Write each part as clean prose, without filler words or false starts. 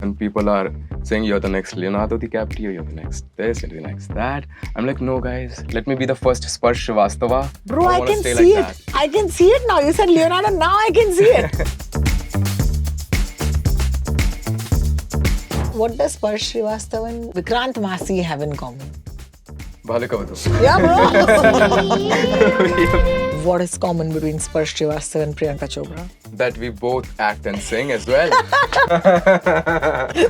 And people are saying you're the next Leonardo DiCaprio, you're the next this, you're the next that. I'm like, no guys, let me be the first Sparsh Srivastava. Bro, I I wanna can stay see like it. that. I can see it now. You said Leonardo, now I can see it. What does Sparsh Srivastava and Vikrant Massey have in common? Bhalakavadu. Yeah, bro. What is common between Sparsh Srivastava and Priyanka Chopra? That we both act and sing as well.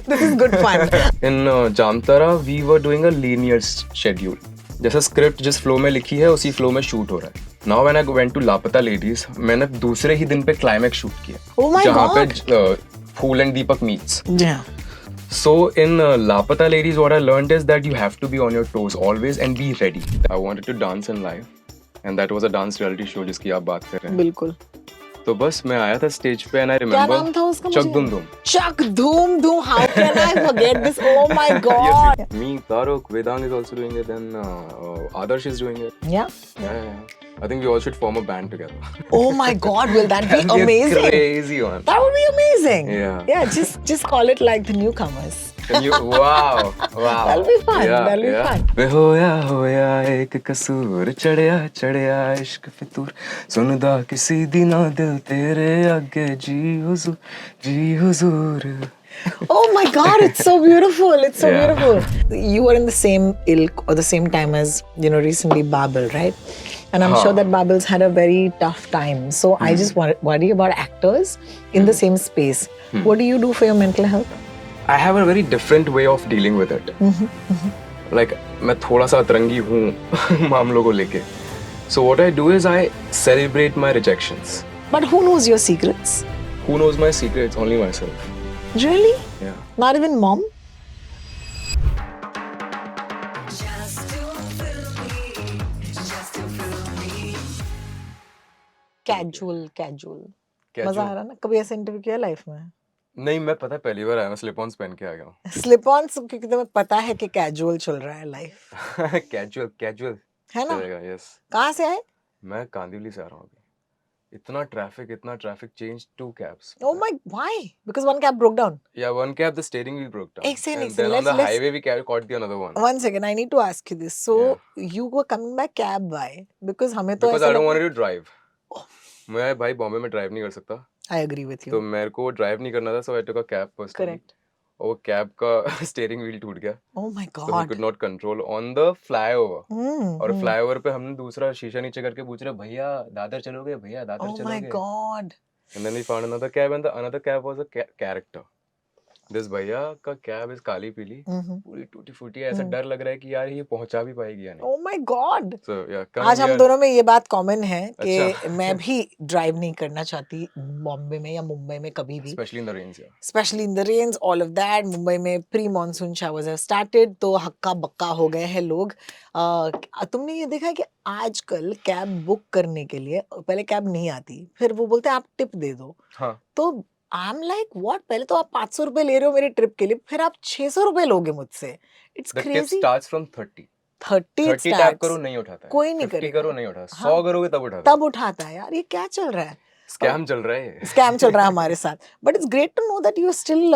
This is good fun. In Jamtara, we were doing a linear schedule. जैसा script जिस flow में लिखी है उसी flow में shoot हो रहा है. Now when I went to Laapataa Ladies, मैंने दूसरे ही दिन पे क्लाइमैक्स शूट किया. Oh my जहाँ God. पे Phool and Deepak meets. Yeah. So in Lapata Ladies, what I learned is that you have to be on your toes always and be ready. I wanted to dance in live, and that was a dance reality show जिसकी आप बात कर रहे हैं. बिल्कुल. तो बस मैं आया था स्टेज पे and I क्या remember नाम था उसका? Chak Dum Dum. Chuck Doom Doom. How can I forget this? Oh my God. Yes, me, Taruk, Vedang is also doing it, then Adarsh is doing it. Yeah. Yeah. I think we all should form a band together. Oh my God, will that be That'd be a amazing? crazy one. That would be amazing. Yeah. Yeah, just call it like the newcomers. And you, wow. That'll be fun. That'll be fun. वे होया एक कसूर चढ़िया इश्क फितूर सुनदा किसी दी ना दिल तेरे आगे जी हुजूर. Oh my God, it's so beautiful. It's so Yeah. beautiful. You were in the same ilk or the same time as, recently Babel, right? And I'm sure that Babel's had a very tough time. So I just worry about actors in the same space. What do you do for your mental health? I have a very different way of dealing with it. Like मैं थोड़ा सा अतरंगी हूँ मामलों को लेके. So what I do is I celebrate my rejections. But who knows your secrets? Who knows my secrets? Only myself. Really? Yeah. Not even mom? Casual. मजा आ रहा ना? कभी ऐसा इंटरव्यू किया लाइफ में? नहीं, मैं पता है पहली बार आया, मैं स्लिप ऑन्स पहन के आ गया हूँ. स्लिप ऑन क्योंकि तुम्हें पता है कि कैजुअल चल रहा है लाइफ, कैजुअल है ना? चलेगा. यस. कहाँ से आए? मैं कांदिवली से आ रहा हूँ अभी. इतना traffic change 2 cabs. Oh my, why? Because one cab broke down. Yeah, one cab the steering wheel broke down. एक second, And then on the let's- highway we caught the another one. One second, I need to ask you this. So you were coming by cab, why? Because हमें तो Because ऐसा I don't लगता- want to drive. मैं भाई बॉम्बे में drive नहीं कर सकता. I agree with you. तो मेरे को ड्राइव नहीं करना था, so I took a cab personally. Correct. और वो कैब का स्टीयरिंग व्हील टूट गया. Oh my So we God. could not control on the flyover. और Hmm. फ्लाईओवर पे हमने दूसरा शीशा नीचे करके पूछ रहे भैया दादर चलोगे, भैया दादर Oh my चलोगे. God. And then we found another cab and the another cab was a character. This भैया का कैब इस काली पीली पूरी टूटी फूटी है. ऐसा डर लग रहा है कि यार ये पहुंचा भी पाएगी या नहीं. Oh my God. So yeah, come आज हम here. दोनों में ये बात कॉमन है कि अच्छा. मैं भी ड्राइव नहीं करना चाहती बॉम्बे में या मुंबई में कभी भी. Especially in the rains, yeah. Especially in the rains, all of that. Mumbai में pre monsoon showers have started, तो हक्का बक्का हो गए हैं लोग. तुमने ये देखा है कि आजकल कैब बुक करने के लिए पहले कैब नहीं आती, फिर वो बोलते हैं आप टिप दे दो. हाँ. तो आई एम लाइक व्हाट, पहले तो आप 500 रुपए ले रहे हो मेरे ट्रिप के लिए, फिर आप 600 रुपए लोगे मुझसे. It's The tip crazy. starts from 30. 30 it 30 tap starts. करो नहीं उठाता है. कोई नहीं 50 करेगा. करो नहीं उठाता. हाँ. 100 करोगे तब उठाता है. तब उठाता है यार. ये क्या चल रहा है? स्कैम चल रहा है. स्कैम चल रहा है हमारे साथ. But it's great to know that you are still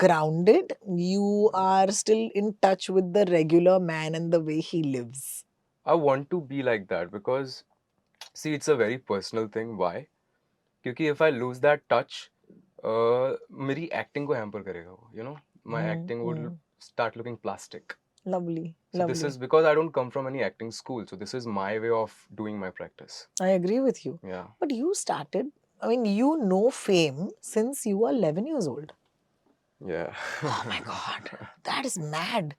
grounded, you are still in touch with the regular man and the way he lives. I want to be like that because see it's a very personal thing. Why? क्योंकि if I lose that touch, मेरी acting को hamper करेगा वो. You know, my acting would start looking plastic. Lovely. So this is because I don't come from any acting school. So this is my way of doing my practice. I agree with you. Yeah. But you started, I mean, you know fame since you were 11 years old. Yeah. Oh my God, that is mad.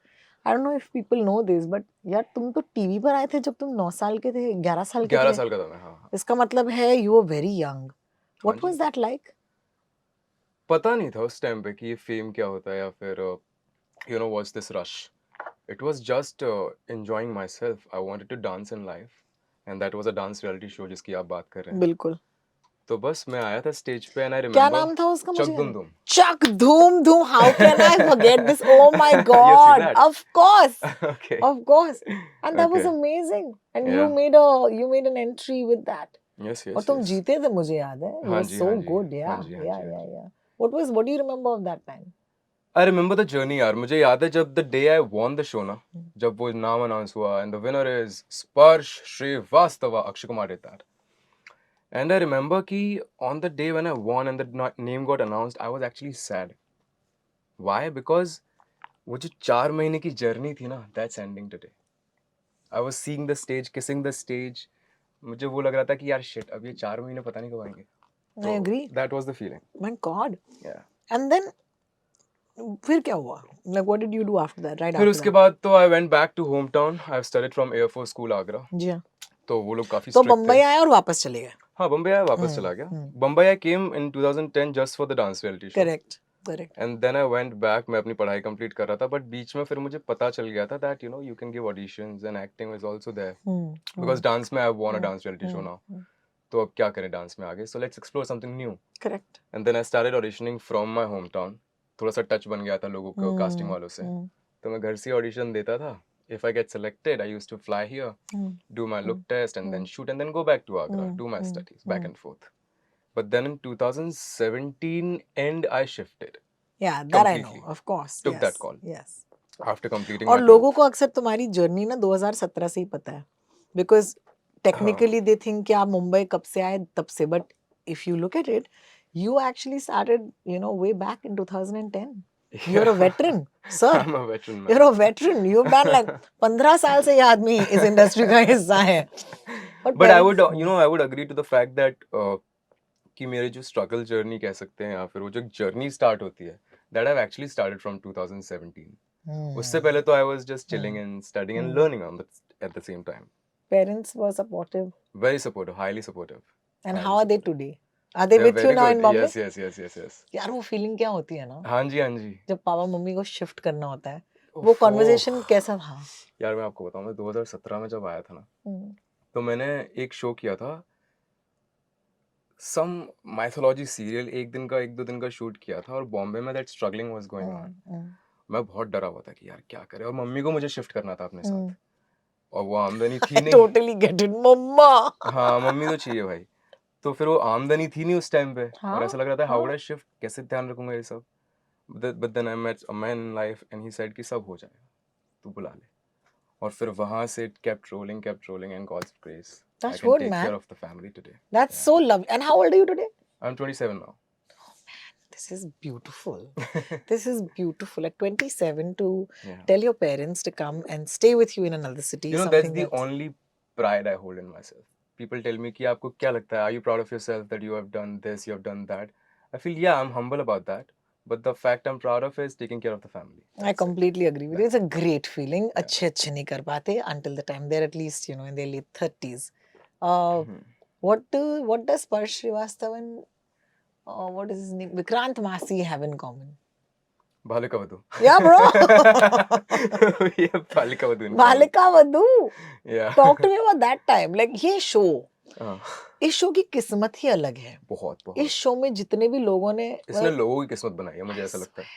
I don't know if people know this, but यार तुम तो TV पर आए थे जब तुम 9 साल के थे, 11 साल के 11 थे. साल का था मैं. हाँ. इसका मतलब है you were very young. What was that like? पता नहीं था उस टाइम पे कि ये फेम क्या होता है या फिर you know what's this rush. It was just enjoying myself. I wanted to dance in life and that was a dance reality show जिसकी आप बात कर रहे हैं. बिल्कुल. तो बस मैं आया था स्टेज पे and I remember क्या नाम था उसका? Chak Dum Dum. Chuck Doom Doom. How can I forget this? Oh my You see God. that? Of course. Okay. Of course. And that was Okay. amazing. And Yeah. you made an entry with that. Yes. और तुम जीते थे मुझे याद है. It हाँ was ji, so हाँ जी. good. Yeah. हाँ जी, हाँ Yeah, जी, yeah, हाँ yeah. What do you remember of that time? I remember the journey यार, मुझे याद है जब the day I won the show ना, जब वो नाम अनाउंस हुआ एंड द विनर इज स्पर्श Srivastava, Akshay Kumar did that. And I remember कि on the day when I won and the name got announced, I was actually sad. Why? Because वो जो 4 महीने की जर्नी थी ना, that's ending today. I was seeing the stage, kissing the stage. मुझे वो लग रहा था कि यार shit, अब ये 4 महीने पता नहीं कब आएंगे. I तो agree. that was the feeling. My God. Yeah. And then फिर क्या हुआ? Like what did you do after that? Right फिर after उसके that? बाद तो I went back to hometown. I've studied from Air Force School Agra. जी हाँ. तो वो लोग काफी तो strict बम्बई थे. आए और वापस चले गए. हाँ, बम्बई आया, वापस चला गया. बम्बई आई came in 2010 just for the dance reality show. Correct. Correct. And then I went back. मैं अपनी पढ़ाई कंप्लीट कर रहा था, बट बीच में फिर मुझे पता चल गया था that you can give auditions and acting is also there. Because dance में I won a dance reality show now. तो अब क्या करें डांस में आगे? So let's explore something new. Correct. And then I started auditioning from my hometown. थोड़ा सा touch बन गया था लोगों को कास्टिंग वालों से. तो मैं घर से ऑडिशन देता था. If I get selected, I used to fly here, do my look test, and then shoot, and then go back to Agra, do my studies, back and forth. But then in 2017 end, I shifted. Yeah, that I know. Completely. Of course. Took Yes. that call. Yes. After completing और my लोगों 12th. को अक्सर तुम्हारी journey ना 2017 से ही पता है. Because technically they think कि आप मुंबई कब से आए तब से, but if you look at it, you actually started, way back in 2010. You're a veteran, sir. I'm a veteran man. You're a veteran. You've done like 15 साल से ये आदमी इस इंडस्ट्री का हिस्सा है. But I would, I would agree to the fact that कि मेरी जो struggle journey कह सकते हैं या फिर वो जो journey start होती है, that I've actually started from 2017. उससे पहले तो I was just chilling and studying and learning at the same time. Parents were supportive. Very supportive, highly supportive. And Highly how are they supportive. today? Are they They're with you very now good. in Bombay? Yes. यार वो feeling क्या होती है ना हाँ जी, हाँ जी. जब papa mummy को शिफ्ट करना होता है, वो कॉन्वर्सेशन कैसा था? यार मैं आपको बताऊं, मैं 2017 में जब आया था ना, तो मैंने एक शो किया था, सम माइथोलॉजी सीरियल, एक दो दिन का शूट किया था, और बॉम्बे में that struggling was going on. मैं बहुत डरा हुआ था कि यार क्या करें, और मम्मी को मुझे शिफ्ट करना था अपने साथ, और वो आमदनी थी नहीं. टोटली गेट इट मम्मा. हाँ, मम्मी तो चाहिए भाई. तो फिर वो आमदनी थी नहीं उस टाइम पे, और ऐसा लग रहा था हाउ वुड आई शिफ्ट, कैसे ध्यान रखूंगा ये सब. But then I met a man in life and he said कि सब हो जाएगा, तू बुला ले. और फिर वहां से it kept rolling and God's grace. That's I can good, take man. care of the family today. That's so lovely. And how old are you today? I'm 27 now. This is beautiful. This is beautiful. At 27 to Yeah. tell your parents to come and stay with you in another city. You know, something that's the only pride I hold in myself. People tell me कि आपको क्या लगता है? Are you proud of yourself that you have done this, you have done that? I feel, yeah, I'm humble about that. But the fact I'm proud of is taking care of the family. I completely agree with you. It's a great feeling. अच्छे नहीं कर पाते until the time they're at least, in their late 30s. What does Sparsh Srivastava and what is his name? Vikrant Masi have in common? Balika Vadhu. Yeah, bro. Yeah, Balika Vadhu. Balika Vadhu. Yeah. Talk to me about that time. Like ये show. हाँ. इस show की किस्मत ही अलग है. बहुत. इस show में जितने भी लोगों ने इसने लोगों की किस्मत बनाई है, मुझे ऐसा लगता है.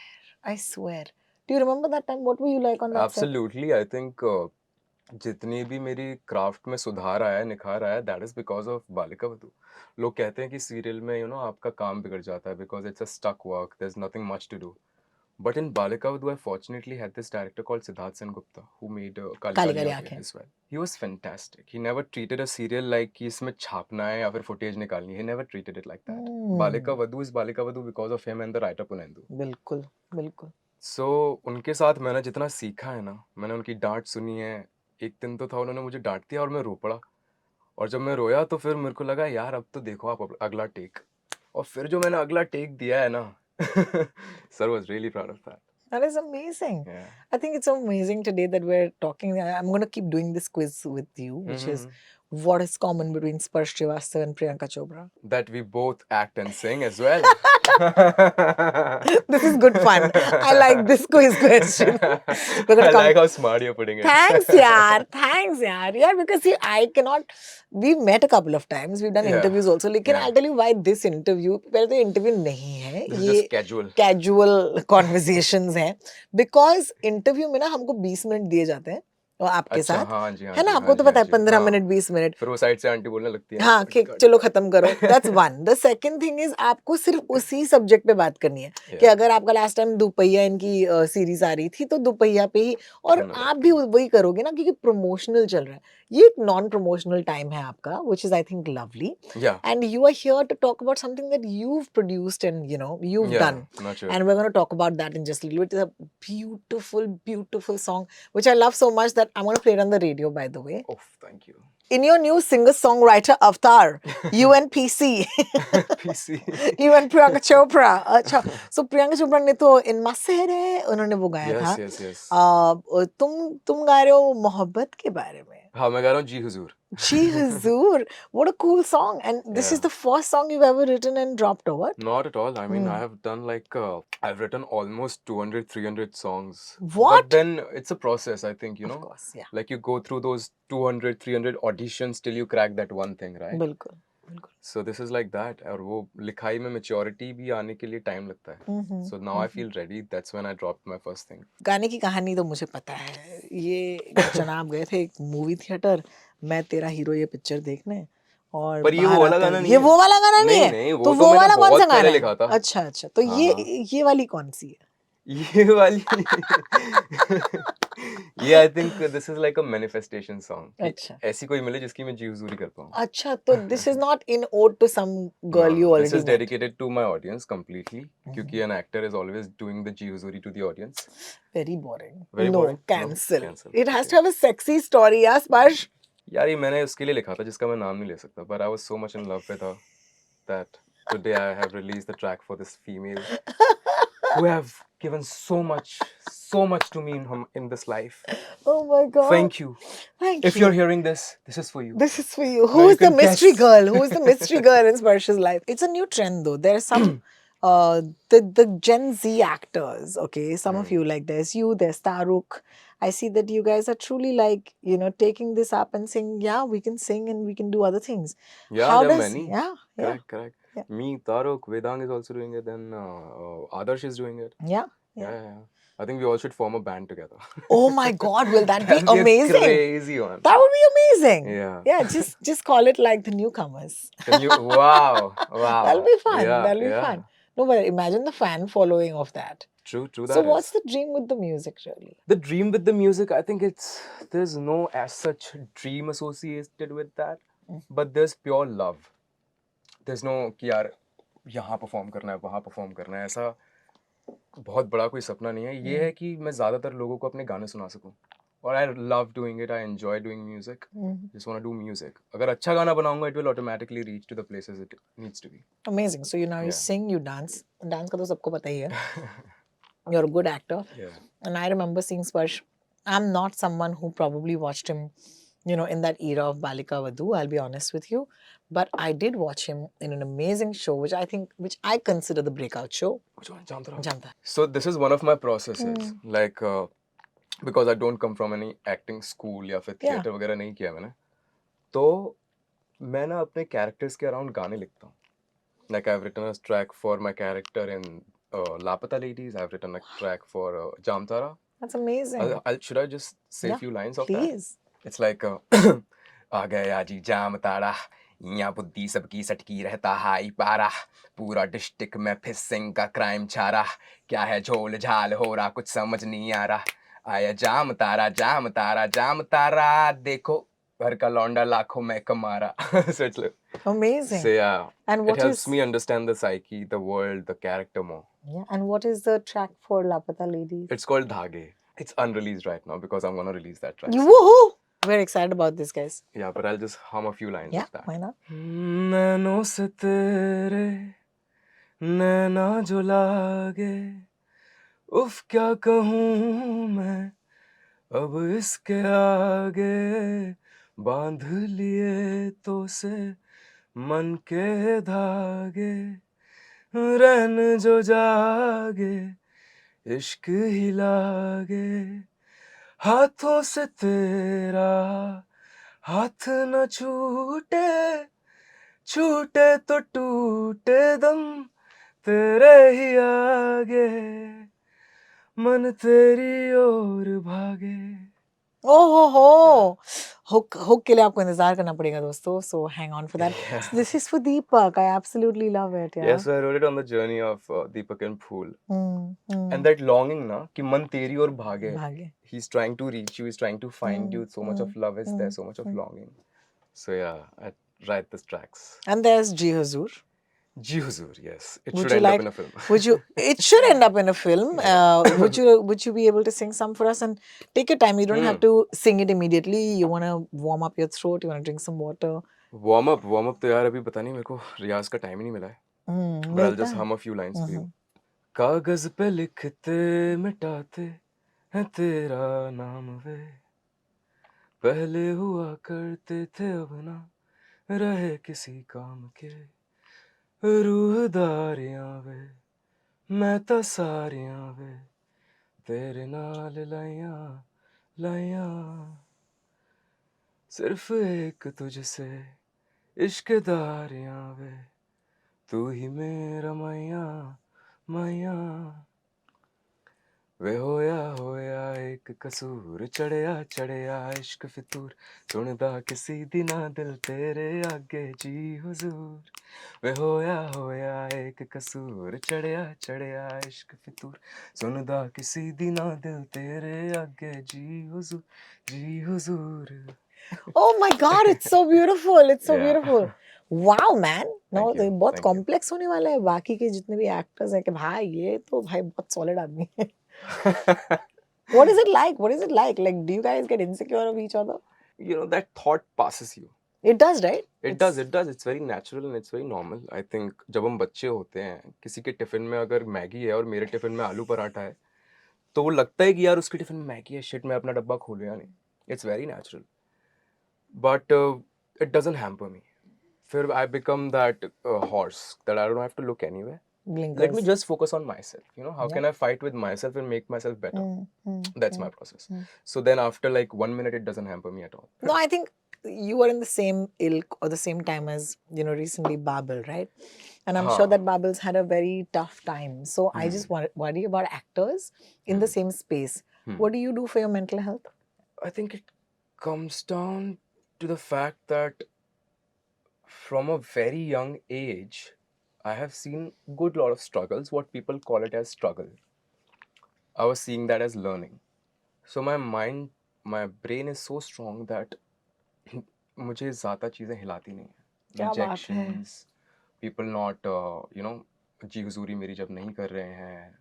I swear. Do you remember that time? What were you like on that set? Absolutely. I think जितनी भी मेरी क्राफ्ट में सुधार आया है, निखार आया है, that is because of Balika Vadhu. लोग कहते हैं कि सीरियल में आपका काम बिगड़ जाता है because it's a stuck work, there's nothing much to do. But in Balika Vadu, I fortunately had this director called Siddharth Sengupta who made Kali Kali Aankhein as well. He was fantastic. He never treated a serial like कि इसमें छापना है या फिर footage निकालनी है. He never treated it like that. Balika Vadu is Balika Vadu because of him and the writer Punendu. बिल्कुल, बिल्कुल. So उनके साथ मैंने जितना सीखा है ना, मैंने उनकी डांट सुनी है. एक दिन तो था उन्होंने मुझे डांट दिया और मैं रो पड़ा. और जब मैं रोया तो फिर मेरे को लगा यार अब तो देखो आप अगला टेक. और फिर जो मैंने अगला टेक दिया है ना, Sir was really proud of that. That is amazing. Yeah. I think it's so amazing today that we're talking. I'm going to keep doing this quiz with you, which is what is common between Sparsh Srivastava and Priyanka Chopra? That we both act and sing as well. This is good fun. I like this quiz question. I like how smart you're putting it. Thanks, yaar. Thanks, yaar. Yeah, because see, I cannot. We've met a couple of times. We've done interviews also. लेकिन I'll tell you why this interview. पहले तो interview नहीं है. This is just casual. Casual conversations हैं. Because interview में ना हमको 20 minute दिए जाते हैं. और आपके अच्छा, साथ, हाँ जी, हाँ है ना? जी, हाँ आपको तो जी, हाँ पता है जी, 15 हाँ। मिनट 20 मिनट फिर वो साइड से आंटी बोलने लगती है, हाँ, कट, कि कट, चलो कट। खत्म करो, that's one. The second thing is आपको सिर्फ उसी सब्जेक्ट पे बात करनी है कि Yeah, अगर आपका लास्ट टाइम दुपहिया इनकी सीरीज आ रही थी तो दुपहिया पे ही, और turn it आप up. भी वही करोगे ना क्योंकि प्रमोशनल चल रहा है। ये एक नॉन प्रमोशनल टाइम है आपका, which is I think lovely, Yeah, and you are here to talk about something that you've produced and you've yeah, done, natural. and we're going to talk about that in just a little bit. It's a beautiful, beautiful song which I love so much that I'm going to play it on the radio, by the way. Oh, thank you. In your new singer-songwriter avatar, you and PC, PC. you and Priyanka Chopra. अच्छा, so Priyanka Chopra ने तो इन मसेरे उन्होंने वो गाया था। Yes, yes, yes. तुम गा रहे हो मोहब्बत के बारे में। हाँ, मैं गा रहा हूँ जी हुजूर. Ji Huzoor, what a cool song! And this is Yeah. the first song you've ever written and dropped, or what? Not at all. I mean, I Hmm. have done like, I've written almost 200, 300 songs. What? But then it's a process, I think, Of course, yeah. like you go through those 200, 300 auditions till you crack that one thing, right? बिल्कुल, बिल्कुल। So this is like that. और वो लिखाई में maturity भी आने के लिए time लगता है. So now I feel ready. That's when I dropped my first thing. गाने की कहानी तो मुझे पता है। ये जनाब गए थे एक मूवी थिएटर, मैं तेरा हीरो ये पिक्चर देखने, और पर ये बाहर वो वाला आते गाना नहीं ये है. वो वाला गाना नहीं नहीं, है? नहीं, तो वो तो वो मैंने वाला कौन सा बहुत गाना पहले है? लिखा था. अच्छा, अच्छा, तो हाँ, हाँ. ये वाली कौन सी है? ये वाली ये I think this is like a manifestation song कि अच्छा, ऐसी कोई मिले जिसकी मैं जी हुजूरी कर पाऊँ. अच्छा, तो दिस इज नॉट इन ओड to some No, girl you no, this already is met. dedicated to my audience completely. क्योंकि an actor is always doing the जी हुजूरी to the audience. Very boring. Very no, boring. No, cancel. cancel. It has Okay. To have a sexy story यार स्पर्श। यार ये मैंने उसके लिए लिखा था जिसका मैं नाम नहीं ले सकता. But I was so much in love with her that today I have released the track for this female who have given so much to me in this life. Oh my god. Thank you. Thank If you. you're hearing this is for you. This is for you. Now Who you is the can mystery guess. girl? Who is the mystery girl in Sparsh's life? It's a new trend though. There are some the Gen Z actors, okay? Some of you like there's you, there's Taruk. I see that you guys are truly like, taking this up and saying, yeah, we can sing and we can do other things. Yeah, How there are does many. yeah, Correct, correct. yeah. Me, Taruk, Vedang is also doing it. Then Adarsh is doing it. Yeah. Yeah, yeah. I think we all should form a band together. Oh my god, will that be That'll be a amazing? crazy one. That would be amazing. Yeah. Yeah, just call it like the newcomers. Can you? Wow, wow. That'll be fun. Yeah, That'll be yeah. fun. No, but imagine the fan following of that. True, true. So That what's is. the dream with the music really? The dream with the music, I think there's no as such dream associated with that, but there's pure love. There's no कि यार यहाँ perform करना है वहाँ perform करना है, ऐसा बहुत बड़ा कोई सपना नहीं है. ये है कि मैं ज़्यादातर लोगों को अपने गाने सुना सकूं. और I love doing it, I enjoy doing music, just want to do music. अगर अच्छा गाना बनाऊंगा it will automatically reach to the places it needs to be. Amazing. So you Yeah. sing, you dance. Dance का तो सबको पता ही है. You're a good actor. Yeah. And I remember seeing Sparsh. I'm not someone who probably watched him, in that era of Balika Vadhu, I'll be honest with you. But I did watch him in an amazing show, which I consider the breakout show. Which one? Jantara. Janta. So this is one of my processes. Like because I don't come from any acting school या फिर Yeah. Theatre वगैरह नहीं किया मैंने, तो मैं ना अपने कैरेक्टर्स के अराउंड गाने लिखता हूँ. Like I've written a track for my character in Lapata Ladies. I've written a track for Jamtara. That's amazing. Should I just say a Yeah, few lines of that? Please. It's like आ गया जी जामताड़ा, यहाँ बुद्धि सबकी सटकी रहता high पारा, पूरा district में fishing का crime छारा, क्या है झोल झाल हो रहा कुछ समझ नहीं आ रहा, आया जाम तारा जाम तारा जाम तारा, देखो घर का लौंडा लाखों में कमा रहा. So it's like, Amazing. so yeah, And it what helps is me understand the psyche, the world, the character more. yeah, and what is the track for Lapata Ladies? It's called Dhage. It's unreleased right now because I'm gonna release that track soon. Woohoo! We're excited about this, guys. Yeah, but I'll just hum a few lines Yeah, of that. why not? नैनों से तेरे नैना जो लागे, उफ क्या कहूँ मैं अब इसके आगे, बांध लिए तो से मन के धागे, रहन जो जागे इश्क ही लागे, हाथों से तेरा हाथ न छूटे, छूटे तो टूटे दम तेरे ही आगे, मन तेरी ओर भागे. ओह हो, Yeah. हुक हुक के लिए आपको इंतजार करना पड़ेगा दोस्तों, so hang on for that. So Yeah. this is for Deepak. I absolutely love it. Yeah, Yeah. so I wrote it on the journey of Deepak and Phool. And Hmm. that longing na कि मन तेरी ओर भागे. भाग्य. He's trying to reach you, he's trying to find you. So much of love is there, so much of Hmm. longing. So yeah, I write these tracks. And there's Ji Huzur. Ji Huzur, yes. It Would should you end up like? in a film. Would you? It should end up in a film. Yeah. Would you be able to sing some for us? And take your time. You don't have to sing it immediately. You wanna warm up your throat. You wanna drink some water. Warm up तो यार अभी पता नहीं मेरे को रियाज का time ही नहीं मिला है. But I'll मिलता just है. hum a few lines for you. हम्म. कागज पे लिखते मिटाते हैं तेरा नाम वे, पहले हुआ करते थे अब ना रहे किसी काम के, रूहदारियां वे मैं तो सारियां वे तेरे नाल लाइयां लाइयां, सिर्फ एक तुझसे इश्क दारियां वे तू ही मेरा मैया मैया, वे होया एक कसूर चढ़िया चढ़िया इश्क फितूर सुनदा किसी दिना दिल तेरे आगे जी हुजूर, वे होया एक कसूर चढ़िया चढ़िया इश्क फितूर सुनदा किसी दिना दिल तेरे आगे जी हुजूर. Oh my God! It's so beautiful. It's so Yeah. beautiful. Wow, man. No, Thank तो ये you. बहुत Thank you. कॉम्प्लेक्स होने वाला है. बाकी के जितने भी एक्टर्स हैं कि भाई ये तो भाई बहुत सॉलिड आदमी है. What is it like? What is it like? Like, do you guys get insecure of each other? You know, that thought passes you. It does, right? It does. It's very natural and it's very normal. I think जब हम बच्चे होते हैं, किसी के tiffin में अगर Maggi है और मेरे टिफिन में आलू पराठा है, तो वो लगता है कि यार उसके टिफिन में मैगी है, शिट मैं अपना डब्बा खोलूं या नहीं. It's very natural. But it doesn't hamper me. फिर I become that horse that I don't have to look anywhere. Let me Blinkers. just focus on myself. You know, how Yeah. can I fight with myself and make myself better? That's my process. mm. So then after like 1 minute, it doesn't hamper me at all. No, I think you are in the same ilk or the same time as, you know, recently Babel, right? And I'm sure हाँ. that Babel's had a very tough time. So I just worry about actors in the same space. What do you do for your mental health? I think it comes down to the fact that from a very young age, I have seen good lot of struggles, what people call it as struggle. I was seeing that as learning. So my brain is so strong that मुझे ज़्यादा चीज़ें हिलाती नहीं है. क्या बात है? Rejections, people not, you know, जी हुजूरी मेरी जब नहीं कर रहे हैं,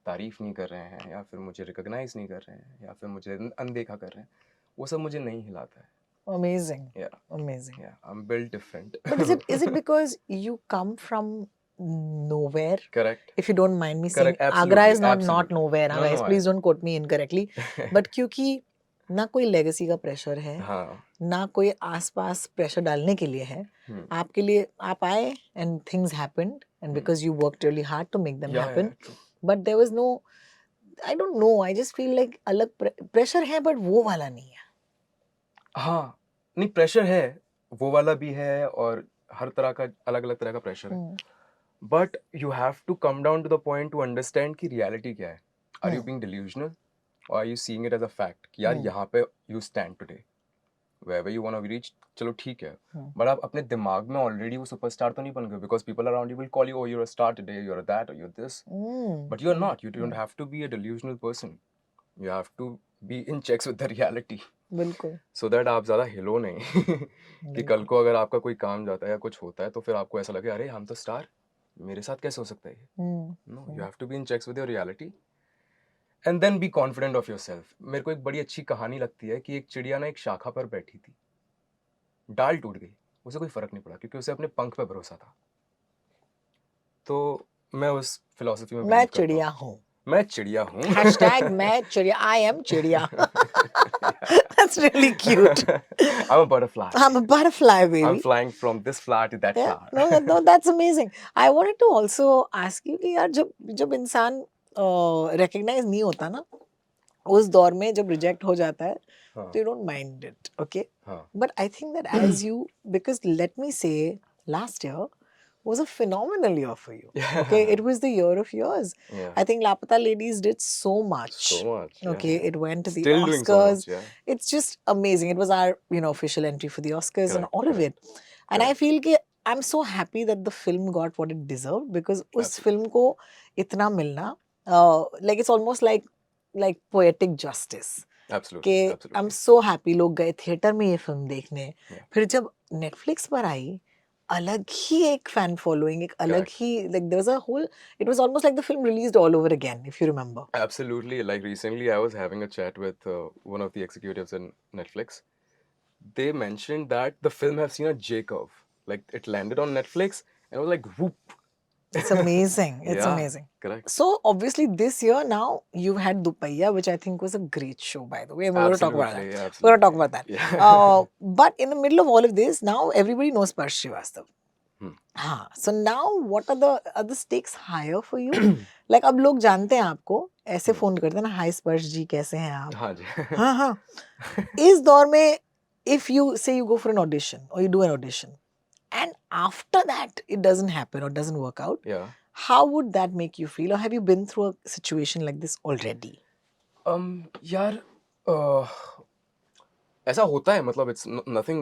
तारीफ नहीं कर रहे हैं, या फिर मुझे रिकॉग्नाइज नहीं कर रहे हैं, या फिर मुझे अनदेखा कर रहे हैं, वो सब मुझे नहीं हिलाता है. Amazing. Yeah. Amazing. Yeah, I'm built different. But is it because you come from nowhere? Correct. If you don't mind me saying, Correct. Absolutely. Agra is not Absolutely. nowhere. No, guys, no, please don't quote me incorrectly. But क्योंकि ना कोई legacy का pressure है, हाँ. ना कोई आसपास pressure डालने के लिए है. आपके लिए आप आए and things happened and because you worked really hard to make them happen. True. But there was no, I don't know, I just feel like अलग प्रेशर है but वो वाला नहीं है. हाँ, नहीं प्रेशर है, वो वाला भी है और हर तरह का अलग-अलग तरह का प्रेशर है. But you have to come down to the point to understand कि reality क्या है. Are you being delusional or are you seeing it as a fact कि यार यहाँ पे you stand today, wherever you want to reach, चलो ठीक है. But आप अपने दिमाग में already वो superstar तो नहीं बन गए because people around you will call you, oh you're a star today, you're that or you're this. But you're not. You don't have to be a delusional person. You have to be in checks with the reality. बिल्कुल. So that आप ज़्यादा हिलो नहीं कि कल को अगर आपका कोई काम जाता है या कुछ होता है तो फिर आपको ऐसा लगे अरे हम तो स्टार, मेरे साथ कैसे हो सकता है ये. No, you have to be in checks with your reality and then be confident of yourself. मेरे को एक बड़ी अच्छी कहानी लगती है कि एक चिड़िया ना एक शाखा पर बैठी थी, डाल टूट गई, उसे कोई फर्क नहीं पड़ा क्योंकि उसे अपने पंख पे भरोसा था. तो मैं उस फिलॉसफी में मैं बिलीव करता चिड़िया हूँ. हूँ. मैं चिड़िया हूँ. Hashtag मैं चिड़िया. I am चिड़िया. That's really cute. I'm a butterfly. I'm a butterfly, baby. I'm flying from this flower to that Yeah, flower. no, that's amazing. I wanted to also ask you कि यार जब इंसान recognize नहीं होता ना, उस दौर में जब reject हो जाता है, तो you don't mind it, okay? हाँ. But I think that as you, because let me say, last year was a phenomenal year for you. Yeah, Okay, it man. was the year of yours. Yeah. I think Lapata Ladies did so So much. much. Yeah, Okay, yeah. it went to the Still doing so Oscars. much. Yeah. It's just amazing. It was our, official entry for the Oscars and Correct. all of Correct. it. And I Correct. feel कि I'm so happy that the film got what it deserved because उस Absolutely. film को इतना मिलना, like it's almost like poetic justice. Absolutely. कि I'm Absolutely. so happy लोग गए theatre में ये फिल्म देखने. Yeah. फिर जब नेटफ्लिक्स पर आई, अलग ही एक फैन फॉलोइंग, एक अलग Correct. He, like there was a whole, it was almost like the film released all over again, if you remember. Absolutely. Like recently, I was having a chat with one of the executives in Netflix. They mentioned that the film have seen a J curve. Like it landed on Netflix and it was like whoop. It's amazing. It's Yeah. amazing. Correct. So obviously this year now you've had Dupaiya, which I think was a great show, by the way. And we're going to talk about that. Absolutely. We're going to talk about that. Yeah. But in the middle of all of this, now everybody knows Parsh Srivastava. Hmm. हाँ, so now what are the stakes higher for you? Like अब लोग जानते हैं आपको, ऐसे phone करते हैं ना, हाय स्पर्श जी कैसे हैं आप? हाँ जी. हाँ हाँ. इस दौर में if you say you go for an audition or you do an audition and after that it doesn't happen or doesn't work out, Yeah. how would that make you feel, or have you been through a situation like this already? यार ऐसा होता है, मतलब it's nothing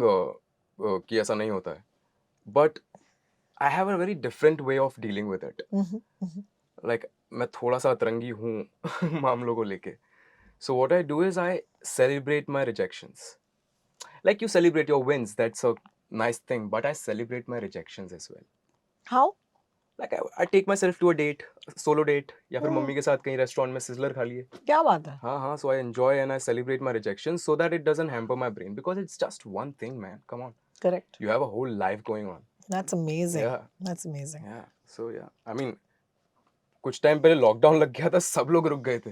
कि ऐसा नहीं होता है, but I have a very different way of dealing with it. Like मैं थोड़ा सा अतरंगी हूँ मामलों को लेके. So what I do is I celebrate my rejections. Like you celebrate your wins, that's a nice thing, but I celebrate my rejections as well. How? Like I take myself to a date, solo date, या फिर mummy के साथ कहीं restaurant में sizzler खा लिए. क्या बात है? हाँ हाँ, so I enjoy and I celebrate my rejections so that it doesn't hamper my brain, because it's just one thing, man. Come on. Correct. You have a whole life going on. That's amazing. Yeah. That's amazing. Yeah. So yeah, I mean, कुछ time पहले lockdown लग गया था, सब लोग रुक गए थे.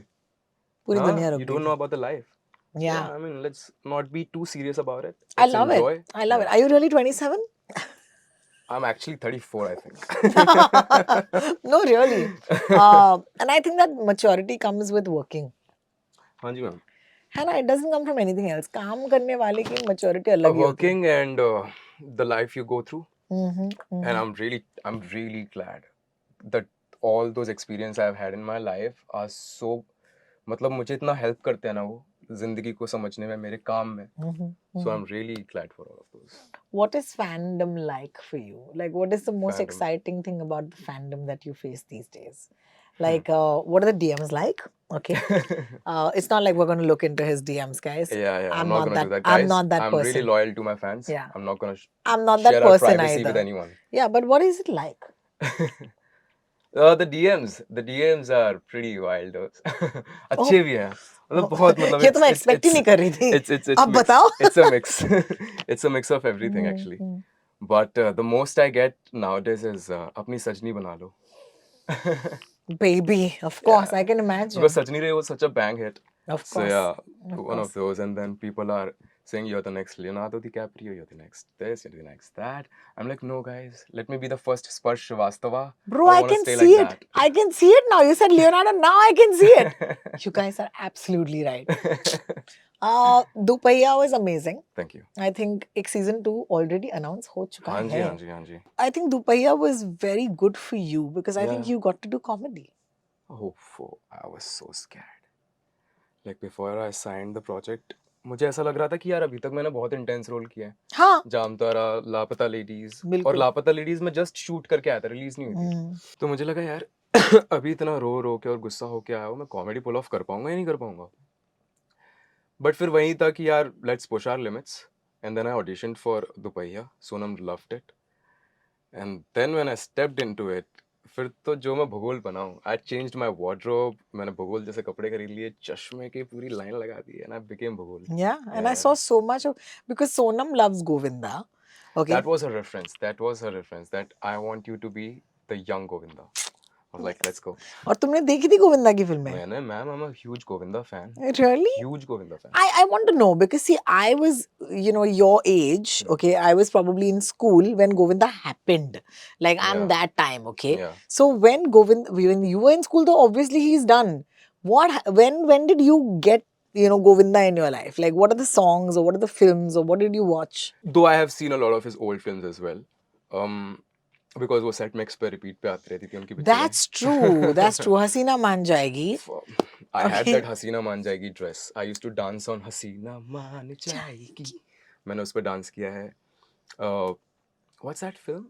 पूरी हाँ, दुनिया रुक you गई don't थी. know about the life. Yeah. I mean, let's not be too serious about it. I Let's love enjoy. it. I love it. Are you really 27? I'm actually 34, I think. No, really. And I think that maturity comes with working. हाँ जी ma'am. है ना, it doesn't come from anything else. काम करने वाले की maturity अलग ही होती है. Working and the life you go through, Mm-hmm. and I'm really glad that all those experiences I've had in my life are so, मतलब मुझे इतना help करते हैं ना वो जिंदगी को समझने में, मेरे काम में. So I'm really glad for all of those. What is fandom like for you? Like, what is the most Fandom. exciting thing about the fandom that you face these days? Like, what are the DMs like? Okay. It's not like we're going to look into his DMs, guys. Yeah. I'm not not gonna that, do that, guys. I'm not that I'm person. really loyal to my fans. Yeah. I'm not gonna I'm not that share our person privacy either. with anyone. Yeah, but what is it like? The DMs are pretty wild. अच्छे भी हैं. मतलब बहुत, मतलब ये तो मैं expect ही नहीं कर रही थी. it's अब mixed. बताओ. It's a mix. It's a mix of everything actually. But the most I get nowadays is अपनी सजनी बना लो. Baby, of course, I can imagine. Because Sajni Ray was such a bang hit. Of So course. yeah, Of one course. of those, and then people are saying you're the next Leonardo DiCaprio, you're the next this, you're the next that. I'm like, no guys, let me be the first Sparsh Srivastava. Bro, I wanna can stay see like it. I can see it now. You said Leonardo, now I can see it. You guys are absolutely right. Dupaiya was amazing. Thank you. I think एक season 2 already announced हो चुका हाँ जी, है. हाँ जी. I think Dupaiya was very good for you because I think Yeah. you got to do comedy. Oh, I was so scared. Like before I signed the project, मुझे ऐसा लग रहा था कि यार अभी तक मैंने बहुत इंटेंस रोल किया है. हाँ. जामतारा, लापता लेडीज, बिल्कुल. और लापता लेडीज में जस्ट शूट करके आया था, रिलीज नहीं हुई थी. तो मुझे लगा यार अभी इतना रो के और गुस्सा होके आया हूँ, मैं कॉमेडी पुल ऑफ कर पाऊंगा या नहीं कर पाऊंगा. बट फिर वही था कि यार let's push our limits, and then I auditioned for Dupahiya. Sonam loved it, and then when I stepped into it, फिर तो जो मैं भूगोल बनाऊं, आई चेंज्ड माय वार्डरोब. मैंने भूगोल जैसे कपड़े खरीद लिए, चश्मे की पूरी लाइन लगा दी, एंड आई बिकेम भूगोल. Yeah, and I saw so much of, because Sonam loves Govinda. Okay. That was her reference that I want you to be the young Govinda. I was like, let's go. और तुमने देखी थी गोविंदा की फिल्में? मैंने, ma'am, I'm a huge Govinda fan. Really? Huge Govinda fan. I want to know because see, I was, your age, okay, I was probably in school when Govinda happened. Like I'm Yeah. that time, okay? Yeah. So when you were in school, though, obviously he's done. When did you get, Govinda in your life? Like what are the songs or what are the films or what did you watch? Though I have seen a lot of his old films as well. Because वो set में x पे repeat पे आती रहती थी उनकी पिक्चरें. That's true. हसीना मान जाएगी. I had Okay. that हसीना मान जाएगी dress. I used to dance on हसीना मान जाएगी. मैंने उस पर डांस किया है. What's that film?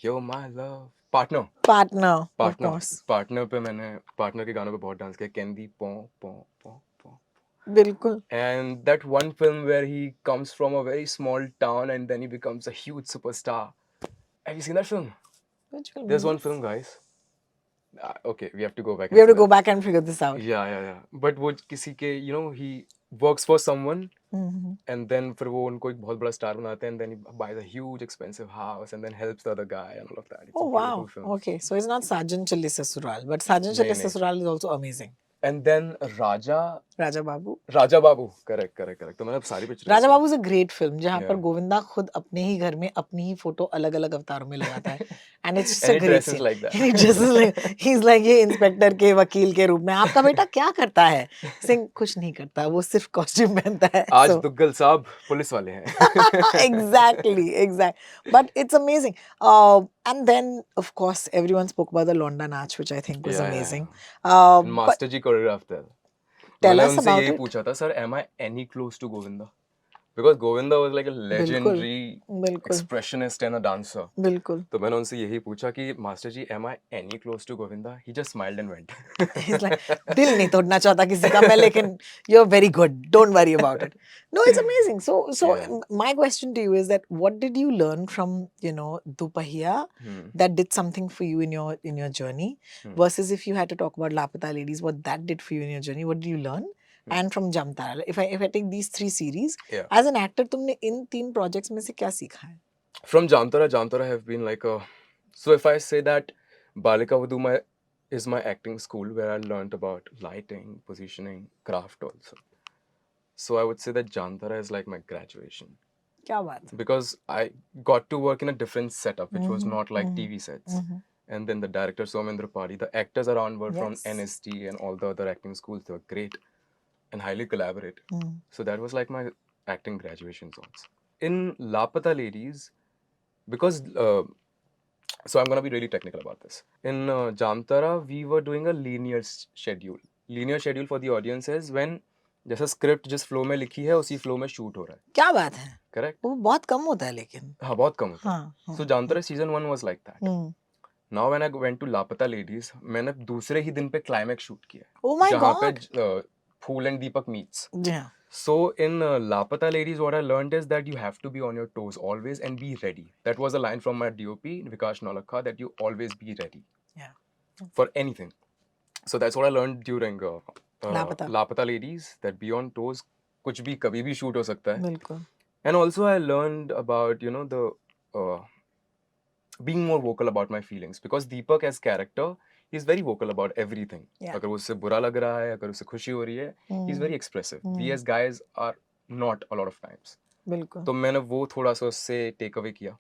You're my love. Partner. Partner, of Partner. course. Partner पे मैंने Partner के गानों पे बहुत डांस किया. Candy पौ पौ पौ पौ. बिल्कुल. And that one film where he comes from a very small town and then he becomes a huge superstar. Have you seen that film? Which film There's is one this? film, guys. Okay, we have to go back We and have see to go that. back and figure this out. Yeah. But वो किसी के, you know, he works for someone Mhm. and then फिर वो उनको एक बहुत बड़ा star बनाते हैं and then he buys a huge expensive house and then helps the other guy and all of that. It's Oh a wow. beautiful film. Okay, so it's not Sajan Chali Sasural, but Sajan Chali नहीं. Sasural is also amazing. And then Raja Babu. Babu. Correct. तो मैंने अब सारी picture Raja Babu is a great film जहाँ पर Yeah. Govinda खुद अपने ही घर में अपनी ही फोटो अलग अलग अवतारों में लगाता है and it's just a And he great dresses scene like that. He dresses like he is like ये इंस्पेक्टर के वकील के रूप में आपका बेटा क्या करता है सिंह कुछ नहीं करता वो सिर्फ कॉस्ट्यूम पहनता है आज so दुग्गल साहब पुलिस वाले हैं. exact but it's amazing and then of course everyone spoke about the Londa Nach which I think was Yeah. amazing And but Master Ji choreographed that. tell मैंने us उनसे about यही it पूछा था sir am I any close to Govinda? Because Govinda was like a legendary बिल्कुल expressionist and a dancer. बिल्कुल तो मैंने उनसे यही पूछा कि master ji am I any close to Govinda? He just smiled and went. He's like, दिल नहीं तोड़ना चाहता किसी का मैं लेकिन you're very good. Don't worry about it. No, it's amazing. So Yeah. my question to you is that what did you learn from Dupahiya that did something for you in your journey versus if you had to talk about Lapata Ladies, what that did for you in your journey? What did you learn? And from Jamtara, if I take these 3 series, Yeah. as an actor, तुमने इन 3 projects में से क्या सीखा है? From Jamtara have been like a. So if I say that Balika Vadhu is my acting school where I learned about lighting, positioning, craft also. So I would say that Jamtara is like my graduation. क्या बात है? Because I got to work in a different setup, which was not like TV sets. And then the director Somendra Padi, the actors around were from Yes. NST and all the other acting schools. They were great and highly collaborative. So that was like my acting graduation songs. In Lapata Ladies, because so I'm gonna be really technical about this. In Jamtara, we were doing a linear schedule. Linear schedule for the audience is when जैसा script जिस flow में लिखी है उसी flow में shoot हो रहा है. क्या बात है? करेक्ट. वो बहुत कम होता है लेकिन. हाँ बहुत कम होता है. हाँ. So Jamtara season 1 was like that. Now when I went to Lapata Ladies, मैंने दूसरे ही दिन पे क्लाइमैक्स शूट किया. Oh my जहाँ God. पे Phool and Deepak meets. Yeah. So in Lapata Ladies, what I learned is that you have to be on your toes always and be ready. That was a line from my DOP, Vikash Nolakha, that you always be ready. Yeah. For anything. So that's what I learned during Lapata. Lapata Ladies, that be on toes. कुछ भी कभी भी shoot हो सकता है. बिल्कुल. And also I learned about, you know, the being more vocal about my feelings. Because Deepak as character, he's very vocal about everything. Yeah. अगर उससे बुरा लग रहा है, अगर उससे खुशी हो रही है, he's very expressive. We as guys are not a lot of times. बिल्कुल. तो मैंने वो थोड़ा सा उससे take away किया.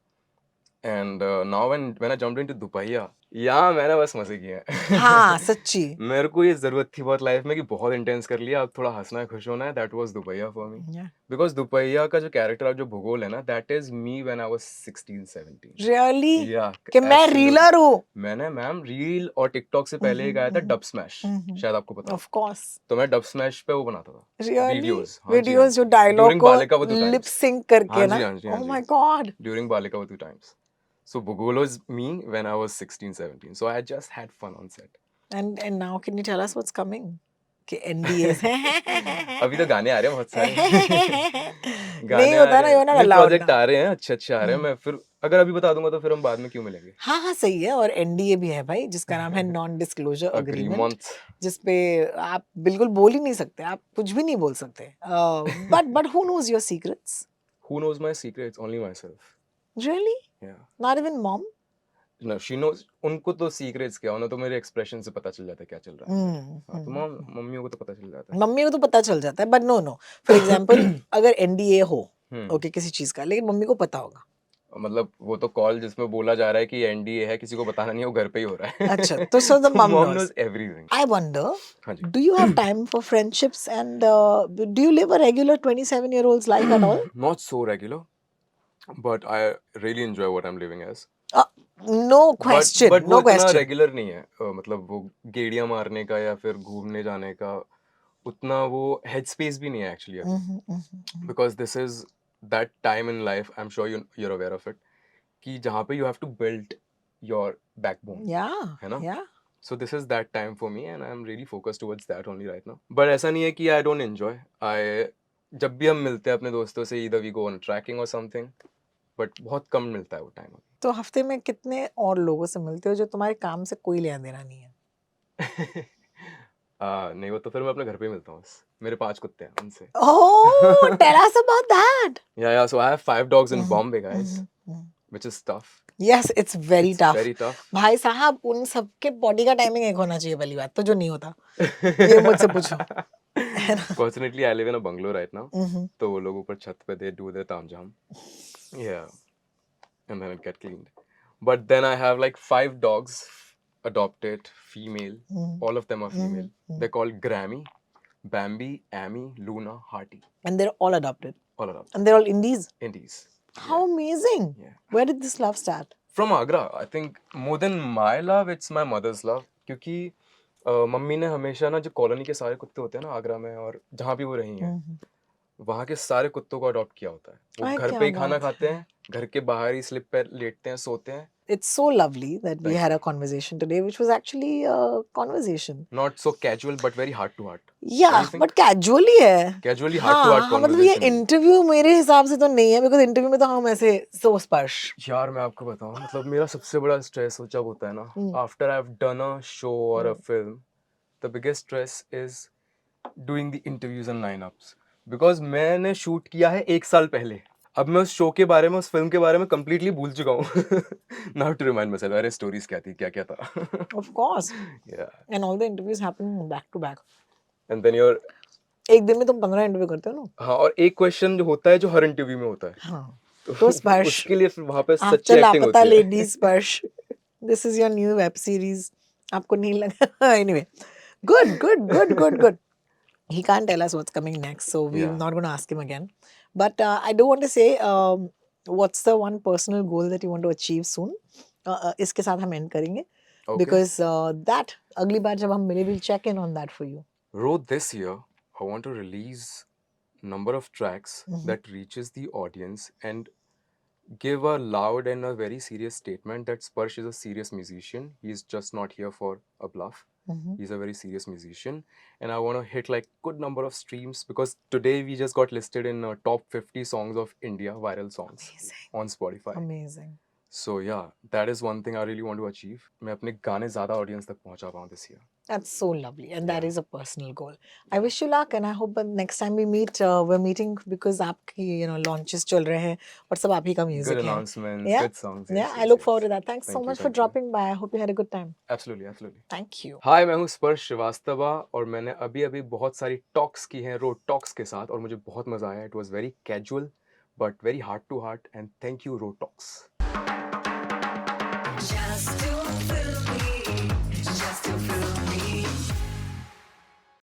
And now when I jumped into Dupahiya, यहाँ मैंने बस मजे किए हैं. हाँ सच्ची. मेरे को ये जरूरत थी बहुत लाइफ में कि बहुत इंटेंस कर लिया, अब थोड़ा हंसना है, खुश होना है. That was Dupahiya for me. Yeah. Because Dupahiya का जो कैरेक्टर जो भूगोल है ना, that is me when I was 16-17. Really? Yeah. कि मैं absolutely. रीलर हूँ. मैंने मैम रील और टिकटॉक से पहले एक आया था डब स्मैश, शायद आपको पता हो. Of course. तो मैं डब स्मैश पे वो बनाता था. Really? वीडियोस. वीडियोस जो डायलॉग During को Balika Vadhu lip times. Sync करके हाँ ना. जी, हाँ जी, हाँ Oh ji. my God. During Balika Vadhu times. So Bhugol was me when I was 16-17. So I just had fun on set. And now can you tell us what's coming? कि NDAs अभी तो गाने आ रहे हैं बहुत सारे. नहीं होता ना, you're not allowed प्रोजेक्ट ना. आ रहे हैं, अच्छे आ रहे हैं. मैं फिर अगर अभी बता दूंगा तो फिर हम बाद में क्यों मिलेंगे. हाँ सही है. और NDA भी है भाई जिसका नाम है नॉन डिस्क्लोजर अग्रीमेंट, Agreement. जिसपे आप बिल्कुल बोल ही नहीं सकते, आप कुछ भी नहीं बोल सकते. But who knows your secrets? Who knows my secrets? Only myself. Really? Yeah. Not even mom? No, she knows. उनको तो सीक्रेट्स क्या, उन्हें तो मेरे एक्सप्रेशन से पता चल जाता है क्या चल रहा है. हाँ, तो मम्मियों को तो पता चल जाता है. मम्मी को तो पता चल जाता है. बट नो फॉर एग्जांपल अगर NDA हो ओके किसी चीज का, लेकिन मम्मी को पता होगा. मतलब वो तो कॉल जिसमें बोला जा रहा है कि NDA है, किसी को बताना नहीं है, वो घर पे ही हो रहा है. अच्छा तो so the mom Mom knows. knows everything. I wonder, हाँ जी. do you have time for friendships and do you live a regular 27-year-old's life at all? Not so regular, but I really enjoy what I'm living as. No but question, वो no इतना question. Regular नहीं है, मतलब वो गेड़ियां मारने का या फिर घूमने जाने का उतना वो हेड स्पेस भी नहीं है एक्चुअली अभी, because this is that time in life, I am sure you're aware of it, कि जहाँ पे you have to build your backbone, या है ना? या So this is that time for me and I'm really focused towards that only right now. But ऐसा नहीं है कि I don't enjoy. जब भी हम मिलते हैं अपने दोस्तों से, either we go on trekking or something, but बहुत कम मिलता है वो टाइम तो हफ्ते में कितने और लोगों से मिलते हो जो तुम्हारे काम से कोई लेना देना नहीं है? अभी। नहीं, वो तो फिर मैं अपने घर पे ही मिलता हूँ बस। मेरे 5 कुत्ते हैं, उनसे। Oh, tell us about that. Yeah, so I have 5 dogs in Mhm, Bombay, guys, mhm. which is tough. Yes, it's very It's tough. very tough. भाई साहब उन सबके बॉडी का टाइमिंग एक होना चाहिए, पहली बात तो, जो नहीं होता। ये मुझसे पूछो, है ना? Fortunately, I live in a bungalow right now. Mhm. तो वो लोग ऊपर छत पे, they do their तामझाम. Yeah, and then it get cleaned. But then I have like 5 dogs, adopted, female. Mhm. All of them are female. Mhm. They're called Grammy, Bambi, Amy, Luna, Hearty. And they're all adopted. All adopted. And they're all indies. Indies. How amazing. Yeah. Where did this love start? From Agra. I think more than my love, it's my mother's love. क्योंकि mummy ने हमेशा ना, जो colony के सारे कुत्ते होते हैं ना आगरा में और जहाँ भी वो रही हैं, Mhm. वहाँ के सारे कुत्तों को अडॉप्ट किया होता है। वो अरे घर क्या पे ही खाना बात खाते है। हैं, घर के बाहर ही स्लिप पे लेटते हैं, सोते हैं। It's so lovely that we Thank had you. a conversation today, which was actually a conversation. Not so casual, but very heart to heart. Yeah, Don't you think? but casually है। Casually heart to heart हाँ, मतलब ये conversation हुई। Interview मेरे हिसाब से तो नहीं है, बिकॉज इंटरव्यू में तो हम ऐसे सो स्पर्श। यार मैं आपको बताऊं, मतलब मेरा सबसे बड़ा स्ट्रेस जब होता है ना, after I have done a show और a film, the biggest stress is doing the interviews and lineups, because मैंने शूट किया है 1 साल पहले। अब मैं उस शो के बारे में, उस फिल्म के बारे में कंप्लीटली भूल चुका हूँ। Now to remind myself, अरे स्टोरीज क्या थी, क्या क्या था। Of course. Yeah. And all the interviews happen back to back. And then you're, एक दिन में तुम 15 इंटरव्यू करते हो ना? हाँ, और एक क्वेश्चन जो होता है जो हर इंटरव्यू में होता है, हाँ, तो तो स्पर्श। उसके लिए फिर वहां पे आप सच्ची तो एक्टिंग लापता होती है। लेडीज स्पर्श। This is your new web series. आपको नहीं लगा? Anyway, good, good, good, good, good. He can't tell us what's coming next, so we're Yeah. not going to ask him again. But I do want to say, what's the one personal goal that you want to achieve soon? इसके साथ हम end करेंगे, Okay. because that अगली बार जब हम मिले, we'll check in on that for you. Wrote this year, I want to release number of tracks Mhm. that reaches the audience and give a loud and a very serious statement that Sparsh is a serious musician. He's just not here for a bluff. Mhm. He's a very serious musician, and I want to hit like good number of streams, because today we just got listed in top 50 songs of India, viral songs Amazing. on Spotify. Amazing. So yeah, that is one thing I really want to achieve. मैं अपने गाने ज़्यादा audience तक पहुंचा पाऊँ this year. That's so lovely, and that Yeah. is a personal goal. I wish you luck, and I hope that next time we meet, we're meeting because आपकी launches चल रहे हैं और सब आप ही का Good music है. announcements, Yeah, good songs. yeah. Yes, I yes, look yes. forward to that. Thanks so Thank you, much for thank you. dropping by. I hope you had a good time. Absolutely, absolutely. Thank you. हाय, मैं हूँ स्पर्श श्रीवास्तवा और मैंने अभी अभी बहुत सारी talks की हैं रोड टॉक्स के साथ और मुझे बहुत मज़ा आया. It was very casual but very heart to heart, and thank you Road talks.